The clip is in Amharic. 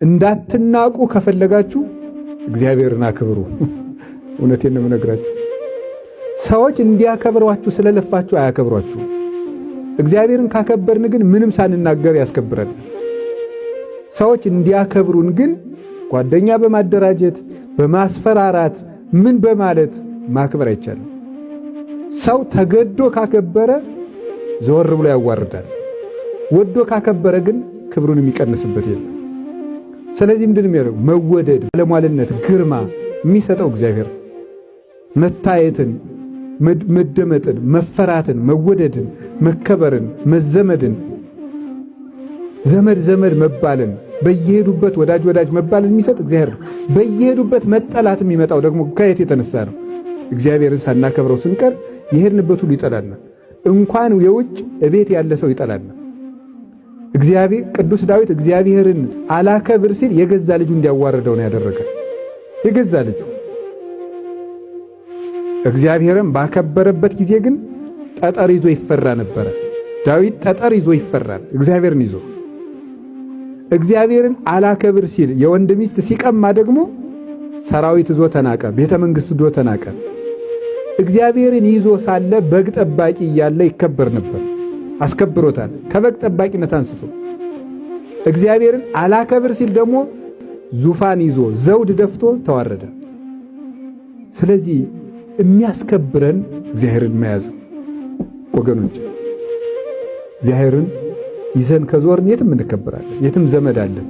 እንዳትናቁ ከፈለጋችሁ እግዚአብሔርን አክብሩ። እውነቴን ነው የምነግራችሁ። ሰዎች እንዲያከብሯችሁ ስለለፋችሁ አያከብሯችሁ። እግዚአብሔርን ካከበርን ግን ምንም ሳንናገር ያስከብረን። ሰዎች እንዲያከብሩን ግን ጓደኛ በማደራጀት በማስፈራራት ምን በማለት ማክበር አይቻልም። ሰው ተገዶ ካከበረ ዘወር ብሎ ያዋርዳል። ወዶ ካከበረ ግን ክብሩን የሚቀንስበት የለም። ስለዚህ ምንድን ነው የሚያደርገው? መወደድ፣ ባለሟልነት፣ ግርማ የሚሰጠው እግዚአብሔር መታየትን፣ መደመጥን፣ መፈራትን፣ መወደድን፣ መከበርን፣ መዘመድን፣ ዘመድ ዘመድ መባልን፣ በየሄዱበት ወዳጅ ወዳጅ መባልን የሚሰጥ እግዚአብሔር ነው። በየሄዱበት መጠላት የሚመጣው ደግሞ ከየት የተነሳ ነው? እግዚአብሔርን ሳናከብረው ስንቀር የሄድንበት ሁሉ ይጠላልና፣ እንኳን የውጭ እቤት ያለ ሰው ይጠላልና። እግዚአብሔር ቅዱስ ዳዊት እግዚአብሔርን አላከብር ሲል የገዛ ልጁ እንዲያዋርደው ነው ያደረገ። የገዛ ልጁ እግዚአብሔርን ባከበረበት ጊዜ ግን ጠጠር ይዞ ይፈራ ነበረ። ዳዊት ጠጠር ይዞ ይፈራል እግዚአብሔርን ይዞ። እግዚአብሔርን አላከብር ሲል የወንድ ሚስት ሲቀማ ደግሞ ሰራዊት ይዞ ተናቀ፣ ቤተ መንግሥት ይዞ ተናቀ። እግዚአብሔርን ይዞ ሳለ በግ ጠባቂ እያለ ይከበር ነበር። አስከብሮታል ከበግ ጠባቂነት አንስቶ። እግዚአብሔርን አላከብር ሲል ደግሞ ዙፋን ይዞ ዘውድ ደፍቶ ተዋረደ። ስለዚህ የሚያስከብረን እግዚአብሔርን መያዝ ወገኖች። እግዚአብሔርን ይዘን ከዞርን የትም እንከበራለን፣ የትም ዘመድ አለን።